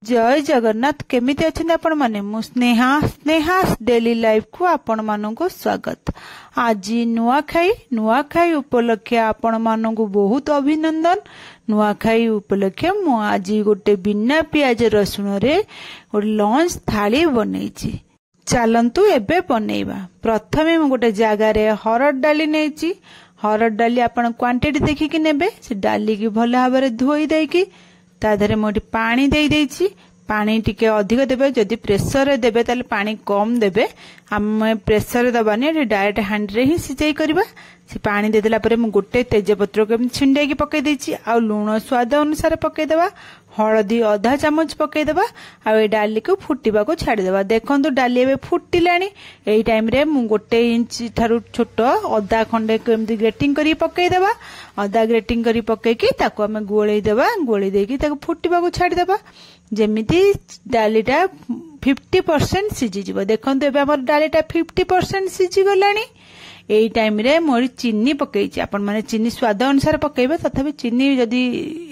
जय जगन्नाथ केमिति अछन आपण माने मु स्नेहा डेली लाइफ को आपण माननको स्वागत। आज नुआखाई उपलक्षे आपण माननको बहुत अभिनंदन। नुआखाई उपलक्षे मु आज गोटे बिना पियाज रसुण रे गोटे लंच थाली बनैछि। चलंतु एबे बनैबा। प्रथमे मु गोटे जगह रे हरड डाली नैछि। हरड डाली आपण क्वांटिटी देखि कि नेबे। से डाली की भल भाबरे धोई देकी ताधरे मोटी पानी दे देछि। पानी टिके अधिक देबे। जदि प्रेशर रे देबे ताले पानी कम देबे। हम प्रेशर रे दबानी डायरेक्ट हांड रे ही सिचाई करबा। से पानी दे देला परे मु गोटे तेजपत्र के छिंडे की पके देछि। आ लूण स्वाद अनुसार पके देबा। हळदी आधा चम्मच पके देबा। आ ए डाली को फुटिबा को छाडी देबा। देखंतु डाली एबे फुटिलानी। एई टाइम रे मु गोटे इंच थारु छोट अदा खंडे को एमदी ग्रेटिंग करी पके देबा। अदा ग्रेटिंग करी पके की ताको हमें गोळेई देबा। गोळेई देकी ताको फुटिबा को छाडी देबा। जेमिति डालीटा 50% सिझी जिवो। देखंतु एबे हमर डालीटा 50% सिझी गलानी। एई टाइम रे मोर चीनी पकेइछि। आपण माने चीनी स्वाद अनुसार पकेइबे। तथापि चीनी जदी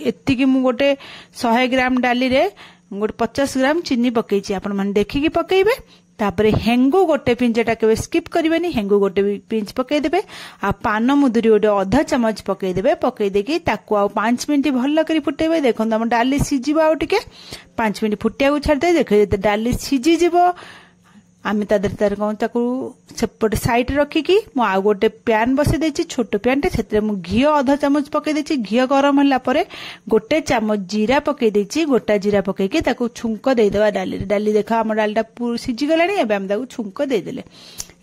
एत्तिकी मु गोटे 100 ग्राम डाली रे गोटे 50 ग्राम चीनी पकेइछि। आपण माने देखिकी पकेइबे। तापरे हेंगु गोटे पिंचटा केबे स्किप करिवेनी। हेंगु गोटे पिंच पके देबे। आ पान मुदुरी गोटे आधा चम्मच पके देबे। पके देकी ताकू आ 5 मिनिट भल करी फुटेबे। देखंतु हम डाली सिझिबो। आ टिके 5 मिनिट फुटिया को छाड़ दे। देखै डाली सिझी जिवो। आमे तादर तार कोन ताकू सेपटे साइड रखी की मु आ गोटे पैन बसे देछि। छोट पैन टे सेतरे मु घी आधा चम्मच पके देछि। घी गरम होला परे गोटे चम्मच जीरा पके देछि। गोटा जीरा पके की ताकू छुंक दे देबा डाली रे। डाली देखा हमर डालटा पूरा सिझी गलानी। एबे हम ताकू छुंक दे देले।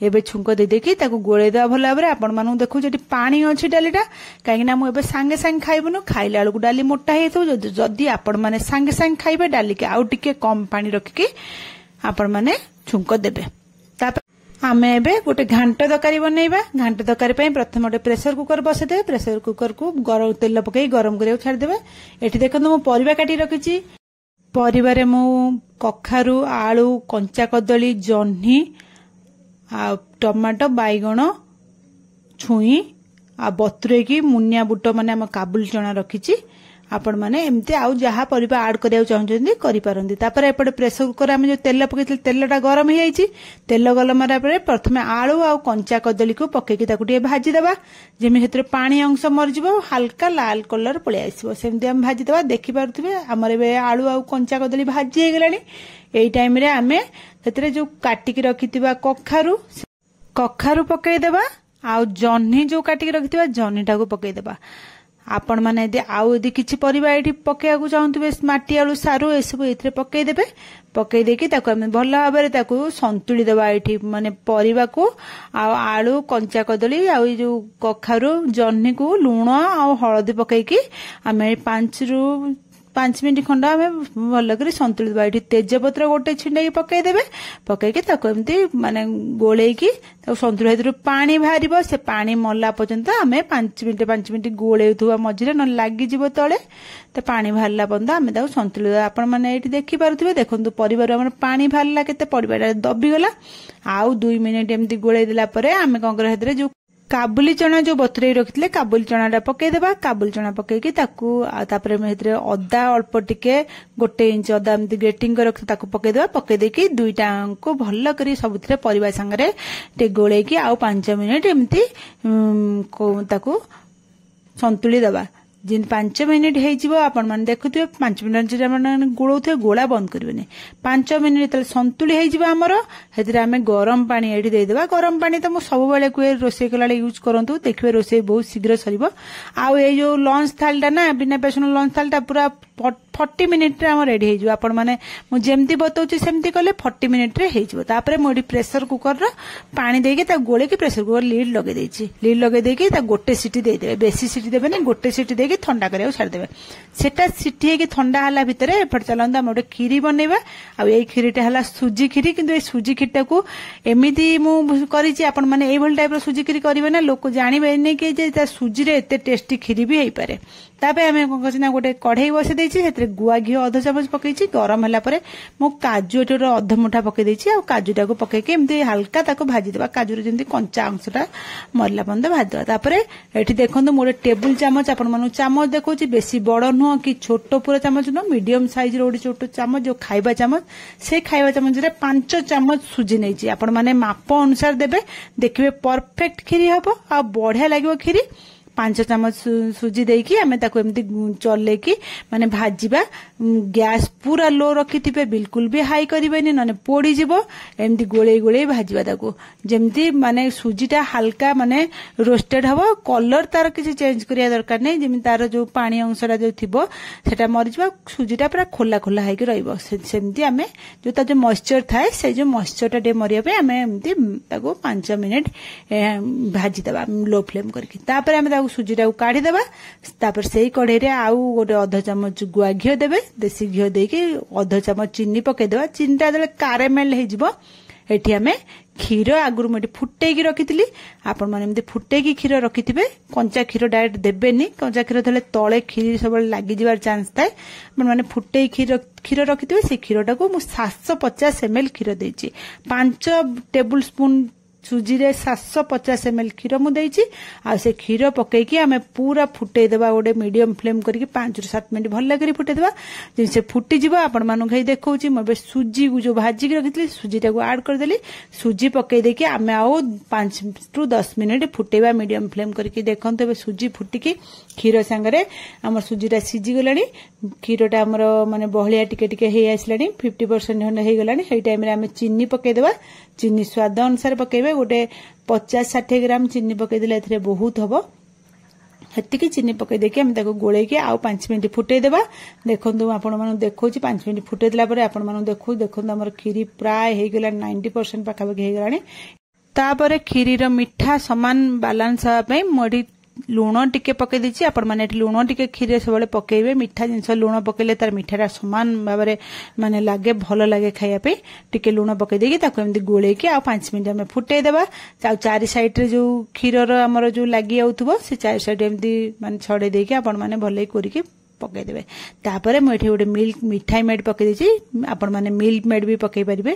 एबे छुंक दे देकी ताकू गोळे देबा भल भाबरे। आपण मानु देखु जति पानी अछि डालीटा काहे ना मु एबे संगे संग खाइबनु। खाइला बेलकु डाली मोटा हेतु। जदि आपण माने संगे संग खाइबे डाली के आउ टिके कम पानी रखी की आपण माने छुंक देबे। आमे एबे गोटे घांट तरकारी बनैबा। घांट तरकारी पई प्रथम गोटे प्रेशर कुकर बसे दे। प्रेशर कुकर को गरम तेल पकई गरम करियो छाड़ देबे। एठी देखंतु मु परिबा काटी रखिछि। परिबा रे मु कखारु आलू कंचा कदली जन्ही आ टमाटो बैगण छुई आ बतुरे की मुनिया बुट माने हम काबुल चना रखिछि। आपण माने एमते आउ जहा परिबा ऐड करिया चाहउछन्ती करि पारंती। तापर एपटे प्रेशर कुकर हम जो तेल पकैथिल तेलटा गरम हे जाईछि। तेल गरम हरा परे प्रथमे आलू आ कंचा कदली को पकेकी ताकू टे भाजी देबा। जेमे हेतरे पानी अंश मर जिवो हल्का लाल कलर पळे आसीबो। सेमते हम भाजी देबा। देखि पारुथिबे हमर बे आलू आ कंचा कदली भाजी हे गेलानी। एई टाइम रे हमें हेतरे जो काटी के रखितिबा कखारु पकई देबा। आ जन्ही जो काटी के रखितिबा जन्हीटा को पकई देबा। आपण माने आउ यदि किछि परिबा एठी पकेया को चाहंतबे माटी आलू सारू ए सब एथरे पके देबे। पके देकी ताको हम भल भाबरे ताको संतुली देबा। एठी माने परिबा को आ आलू कंचा कदली आ जो कखारु जन्ही को लूण आ हळदी पकेकी हमें 5 मिनिट खंडा हमें भल करी संतुली देबा। एठी तेजपत्र गोटे छिंडे पके देबे। पकेकी ताको एमती माने गोळेकी ताको संतुली हेतु पानी बाहरिबो। से पानी मल्ला पर्यंत हमें 5 मिनिट गोळेउथुवा मझिरे न लागि जिवो तळे। ते पानी बाहरला पर्यंत हमें ताको संतुली देबा। आपण माने एठी देखि पारुथिबे। देखंतु परिवार हमर पानी बाहरला केते परिवार दबी गला। आउ 2 मिनिट एमती गोळेइ देला परे हमें कोन करे हेतरे जो काबुली चना जो बतुरे रखिले काबुली चनाटा पके देबा। काबुली चना पकेकी ताकू तापरे हेतरे अदा अल्प टिके गोटे इंच अदा एमती ग्रेटिंग कर रखि ताकू पके देबा। पके देकी दुईटा को भल करी सबुथिरे परिबा संगरे टे गोळेकी आउ 5 मिनिट एमती ताकू संतुली देबा। जिन 5 मिनिट हेजिबो आपण माने देखुथिबे 5 मिनिट जे माने गोळौथे गोळा बंद करबेनी। 5 मिनिट तले संतुली हेजिबो हमरो। हेतरे हमें गरम पानी एडी दे देबा। गरम पानी त मु सब बेले कुए रोसे कलाले यूज करंतु। देखबे रोसे बहुत शीघ्र सरीबो। आ ए जो लंच थालटा ना बिना बेसन लंच थालटा पूरा 40 मिनिट रे हम रेडी हेजिबो। आपण माने मु जेमती बतौची सेमती कले 40 मिनिट रे हेजिबो। तापरे मोडी प्रेशर कुकर रो पानी देके ता गोळे की प्रेशर कुकर लीड लगे देछि। लीड लगे देकी ता गोटे सीटी दे देबे। बेसी सीटी देबे नै गोटे सीटी देके ठंडा करियो छाड़ देबे। सेटा सीटी के ठंडा हला भितरे एफट चलंदा हम गोटे खीरी बनैबा। आ एई खीरीटा हला सुजी खीरी। किंतु ए सुजी खीरटा को एमिति मु करिछि। आपण माने एई भल टाइप रो सुजी खीरी करिवे ना लोक जानिबे नै कि जे ता सुजी रे एते टेस्टी खीरी भी हेई पारे। तापे हमें कोन कछि ना गोटे कढ़ाई बसे देछि। से गुआ घी अध चामच पकई गरम है मो काजू एटी अध मुठा पकई काजूटा को पकईकि एमती हल्का ताको भाजीदेवा काजूर जमी कंचा अंशटा मरला पर्यंत भाजीदेवा ये देखो मोटे टेबुल चामच आपण चामच देखो बेसी बड़ नुह कि छोट पूरा चामच नुह मीडियम साइज रोड छोट चामच जो खाइबा चामच से खाइबा चामच रे 5 चामच सुजी नहीं आपण माने माप अनुसार देबे देखिबे परफेक्ट खीरी हबो आ बढ़िया लागो खीरी 5 चामच सुजी देकी आमे ताको एमती चलेकी माने भाजीबा गैस पूरा लो रखिथिबे बिल्कुल भी हाई करिबेनी नने पोड़ी जिवो एमती गोळे गोळे भाजीबा ताको जेमती माने सुजीटा हल्का माने रोस्टेड हबो कलर तार किसी चेंज करिया दरकार नै जेमती तार जो पानी अंशरा जो थिबो सेटा मरिजिबा सुजीटा पूरा खोला खोला हाई कि रहइबो सेमती आमे जो ता जो मॉइस्चर थाए से जो मॉइस्चरटा डे मरिया पे आमे एमती ताको 5 मिनिट भाजी देबा लो फ्लेम करके तापर आमे सुजीटा को काढ़ी देबा तापर सेही कढ़ई रे आउ गोटे अध चामच गुआ घी देबे देसी घी देके अध चामच चीनी पके देबा चीनीटा जले कारेमेल हे जिवो एठी हमें क्षीर आगुर मुझे फुटेकी रखी आपण मैंने फुटेकी क्षीर रखिथे कंचा क्षीर डायरेक्ट देवेनि कंचा क्षीर देले तले क्षीर सब लगी जबार चांस थाए मैंने फुटे क्षीर रखिथे से क्षीरटा को 750 ml क्षीर देछि 5 टेबुल स्पून सुजी रे 750 ml क्षीर मुझे आ से क्षीर पकईकी आम पूरा फुटे देबा गोटे मीडियम फ्लेम करके 5 ରୁ 7 मिनट भल लगे फुटे देबा से फुटीज आपण मानू देखा मुझे सुजी जो भाजिक रखी सुजीटा को ऐड करदेली सुजी पकई देकी आम आउ 5 ରୁ 10 मिनट फुटेबा मीडियम फ्लेम करके देखते सुजी फुटिकी क्षीर सांगरे आम सुजीटा सीझी गलानी क्षीरटा आमर माने बहलिया टिके टिके हे आसलानी 50% खंड हे गलानी हे टाइम रे आम चीनी पकई देबा चीनी स्वाद अनुसार पकेबे गोटे 50-60 ग्राम चीनी पकईदे ए बहुत हम हेतिकी चीनी पकई देके हम ताको गोळेकी आउ 5 मिनिट फुटई देबा देखंतु आपण मानु देखौची 5 मिनिट फुटई देला परे आपण मानु देखंतु हमर खीरी प्राय हे गेला 90% पाखापाखि हे गलानी तापरे खीरीर मिठा समान बैलेंस हवा पई मोडी लुण टिके पकई देछि आपण माने लुण टिके खीरे सबले पकेइबे मिठा जिंस लुण पकेले तार मिठाटा समान भाबरे माने लागे भलो लागे खाइया पे टिके लुण पकई देकी ताको एमती गोळे के आ 5 मिनिट में फुटई देबा आ चारि साइड रे जो खीरर हमर जो लागि आउथबो से चारि साइड एमती माने छडे देकी आपण माने भलै करिके पकई देबे तापरे म एठी गोटे मिल्क मिठाई मेड पकई देछि आपण माने मिल्क मेड भी पकई परिबे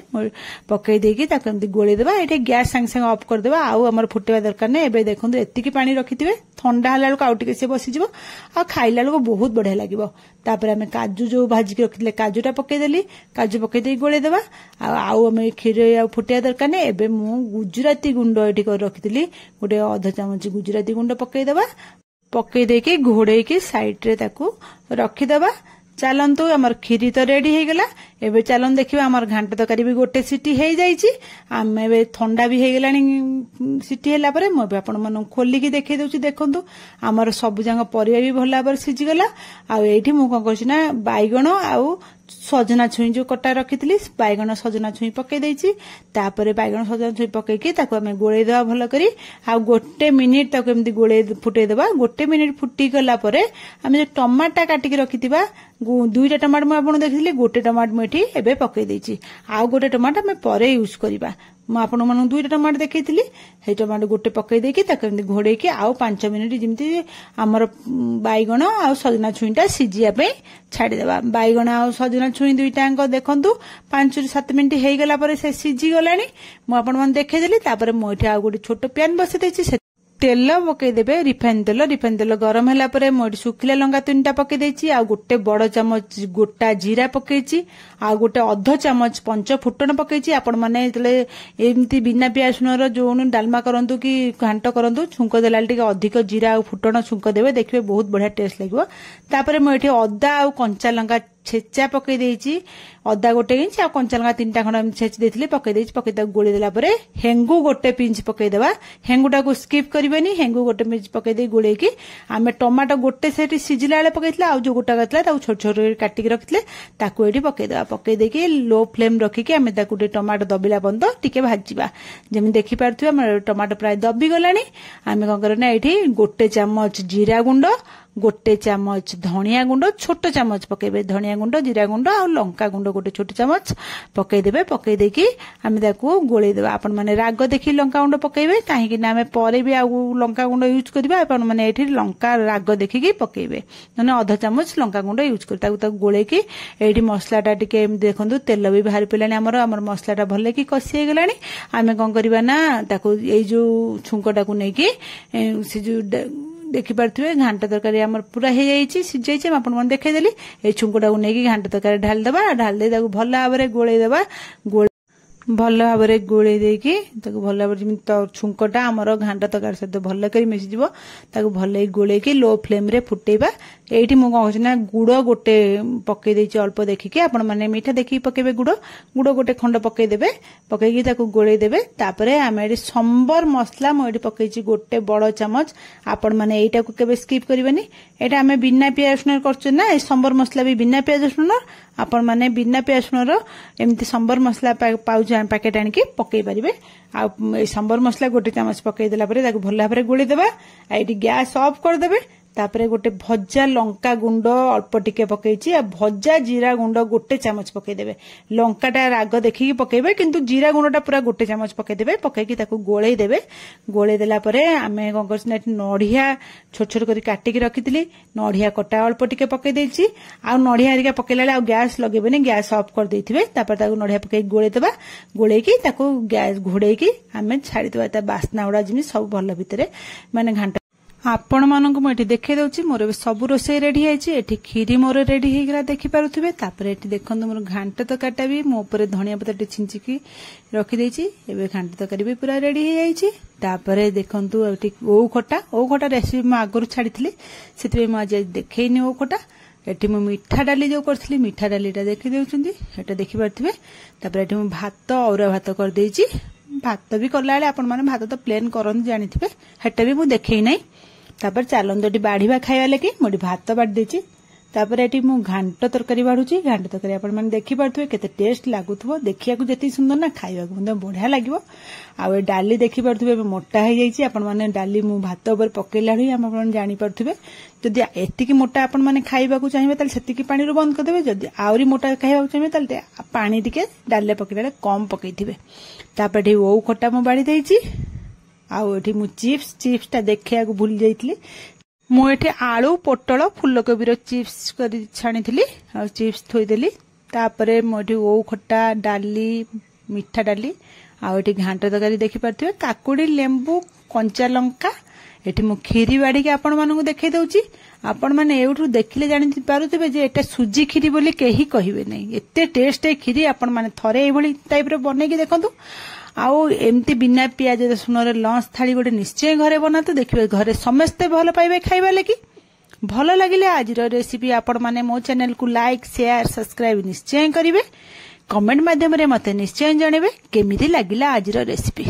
पकई देकी ताको एमती गोळे देबा एठी गैस संग संग ऑफ कर देबा आउ हमर फुटेबा दरकार नै एबे देखंतु एतिकी पानी रखिथिबे ठंडा हला लको आउ टिके से बसी जिवो आ खाइला लको बहुत बढ़िया लागिवो तापरे हमें काजू जो भाजी के रखिले काजूटा पकई देली काजू पकई दे गोळे देबा आउ हमें खीर आ फुटेबा दरकार नै एबे मु गुजराती गुंड एठी कर रखिथिली गोटे आधा चामच गुजराती गुंड पकई देबा पकई देके घोड़े की साइड रे ताकू रखीदबा चलतु आमर खीरी तो रेडी हो गला एबे चलन देखिबा आमर घांट तकारी भी गोटे सिटी हे जाईची आम एबे ठंडा भी हे गलानी सिटी हैला परे म आपण मन खोली की देखै दउची देखंतु आमर सब जंग परिया भी भला पर सिजी गला आ एठी मु कोन कहछि ना बाइगण आउ सजना छुई जो कटा रखिथिली बाइगण सजना छुई पकई देछि तापरे बाइगण सजना छुई पकई की ताको हमें गोळे देबा भलो करी आ गोटे मिनिट ताको एमदी गोळे फुटे देबा गोटे मिनिट फुटी गला परे हमें जो टमाटा काटी के रखिथिबा दुईटा टमाटर मैं आपन देखिथिली गोटे टमाटर मेठी एबे पकई देछि आ गोटे टमाटर मैं परे यूज करिबा म आपण मन दुईटा टमाटर देखैथिली हे टमाटर गोटे पकई देकी ताको एमदी घोड़े के आउ 5 मिनिट जिमती हमर बाइगण आ सजना छुईटा सिजिया पे छाडी देबा बाइगण आ सजना छुई दुईटांक देखंतु 5 ରୁ 7 मिनिट हे गला परे से सिजी गलानी म आपण मन देखैदेली तापरे मोठी आ गोटे छोट पैन बसे देछि तेल पकई देबे रिफाइन तेल गरम हैला परे मोडी सुखिला लंका 3टा पकई देछि आ गोटे बड़ चामच गोटा जीरा पकईछि आ गोटे अध चामच पंच फुटन पकईछि आपण माने तले एमती बिना प्याज रसुन जो डालमा करंतु कि घांट करंतु छुंक देला टिके अधिक जीरा आ फुटन छुंक देबे देखबे बहुत बढ़िया टेस्ट लागबो तापरे म एठी अदा आ कंचा लंका छेचा पकई देछि अदा गोटे इंच आ कंचा लंका 3टा खंड छेच देथिले पकई देछि पकई ता गोली देला परे हेंगु गोटे पिंच पकई देबा हेंगुटा को स्किप करबेनी हेंगु गोटे पिंच पकई दे गोले की आमे टमाटो गोटे सेठी सिजिला वाले पकईतला आ जो गोटा गतला ता छोट छोट काटी के रखितले ताको एठी पकई देबा पकई देके लो फ्लेम रखी के आमे ताको टमाटो दबिला बंद टिके भाजीबा जेमि देखि पारथुवा टमाटो प्राय दबी गलानी आमे कोन करना एठी गोटे चामच जीरा गुंड गोटे चामच धनिया गुंड छोट चामच पकेबे धनिया गुंड जीरा गुंड आ लंका गुंड गोटे छोट चामच पकेदेबे पकई देकी आमे ताकू गोळेई देबा आपण माने राग देखि लंका गुंड पकेबे काहेकि ना आमे परे भी आ लंका गुंड यूज करबा आपण माने एठी लंका राग देखिकी पकेबे नने आधा चामच लंका गुंड यूज कर ताकू गोळेकी एठी मसलाटा टिके एम देखंतु तेल भी बाहर पिलानी हमर मसलाटा भले की कसी हे गलानी आमे कोन करबा ना ताकू ए जो छुंकटा को नेकी से जो देखि पारथुवे घांट तरकारी हमर पूरा हे जाईची सिझाई छै आपण मन देखाई देली ए छुंकटा को नेकी घांट तरकारी ढाल देबा ढाल दे ताकू भल भाबरे गोळेई देबा भल भाबरे गोळेई देकी ताकू भल भाबरे जिमि छुंकटा हमर घांट तरकारी सहित भल करी मिसि जिवो ताकू भलै गोळेकी लो फ्लेम रे फुटेबा एठी मु कहछ ना गुड़ गोटे पकई देछि अल्प देखिके आपण माने मीठा देखि पकेबे गुड़ गोटे खंड पकई देबे पकईकी ताकू गोळेई देबे तापरे आमे एठी संबर मसला मु एठी पकईछि गोटे बड़ चामच आपण माने एटा को केबे स्किप करिवेनी एटा आमे बिना पियाज रसुन करछु ना ए संबर मसला भी बिना पियाज रसुन आपण माने बिना पियाज रसुन रो एमती संबर मसला पाउच पैकेट आनिकी पकई परिबे आ संबर मसला गोटे चामच पकई देला परे ताकू भल भाबरे गोळेई देबा एठी गैस ऑफ कर देबे तापरे गोटे भजा लंका गुंड अल्प टिके पकईछि आ भजा जीरा गुंड गोटे चामच पकई देबे लंकाटा राग देखिकी पकेबे किंतु जीरा गुंडटा पूरा गोटे चामच पकई देबे पकईकी ताकू गोळेई देबे गोळेई देला परे आमे कोन करछना नडिया छोट छोट करी काटिकी रखितली नडिया कटा अल्प टिके पकई देछि आ नडिया हरिका पकेला आ गैस लगेबेनी गैस ऑफ कर देथिबे तापर ताकू नडिया पकई गोळेई देबा गोळेईकी ताकू गैस घोड़ेईकी आमे छाडी देबा ता बासना उडा जिमि सब भल भितरे माने घांटा आपण मानक मु एठी देखै दउछि मोर सब रोसई रेडी आइछि एठी खीरी मोर रेडी हे गला देखि पारुथिबे तापर एठी देखंतु मोर घांट तकाटा भी मो ऊपर धनिया पत्ता छिंची की रखि देछि एबे घांट तकारी भी पूरा रेडी हे जाइछि तापर देखंतु एठी ओ खटा रेसिपी म आगरु छाडिथिली सेति म आज देखैनी ओ खटा एठी मु मीठा डाली जो करथली मीठा डालीटा देखि देउछंती एटा देखि पारथिबे तापर एठी मु भात औरा भात कर देछि भात भी करला आपण माने भात तो प्लेन करन जानिथिबे हेटा भी मु देखै नै तापर चालंदो एटी बाढ़ीबा खाइबा लगी मोटी भात बाढ़ देछि तापर एटी मु घांट तरकारी बाढ़ुछि घांट तरकारी आपण माने देखि पारथुवे केते टेस्ट लागुथबो देखिया को जति सुंदर ना खाइबा को मतलब बढ़िया लागिवो आ ए डाली देखि पारथुवे मोटा हे जाइछि आपण माने डाली मु भात ऊपर पकेला हि आपण जानि पारथुवे जदि एतिकी मोटा आपण माने खाइबा को चाहिबे ताल सेतिकी पानी रो बंद कर देबे जदि आउरी मोटा खाइबा को चाहिबे ताल पानी टिके डालले पकेला कम पकैथिबे तापर एटी ओ खटा मु बाड़ी देछि आउ एठी मु चिप्स ता देखिया को भूल जाइतली मु एठी आलू पोटल फुलकोबी रो चिप्स करी छाणीथली आ चिप्स थोई देली तापरे मु एठी ओ खट्टा डाली मीठा डाली आ एठी घांट तरकारी देखि पारथिबे काकुडी लेंबू कंचा लंका एठी मु खीरी बाड़ी के आपण मानकु देखै दउची आपण माने एउठु देखिले जानि पारुथिबे जे एटा सुजी खीरी बोली केही कहिबे नै एते टेस्ट ए खीरी आपण माने थरे एभली टाइप रो बनै के देखंतु आउ एमती बिना पियाज रसुन लंच थाली गोटे निश्चय घरे बनातु देखिए घरे समस्ते भल पाइबे खाइबा लगी भल लगिले आज रेसिपी आपण माने मो चैनल को लाइक शेयर सब्सक्राइब निश्चय करिवे कमेंट माध्यम रे मते निश्चय जणेबे केमिति लागिला आज रेसिपी।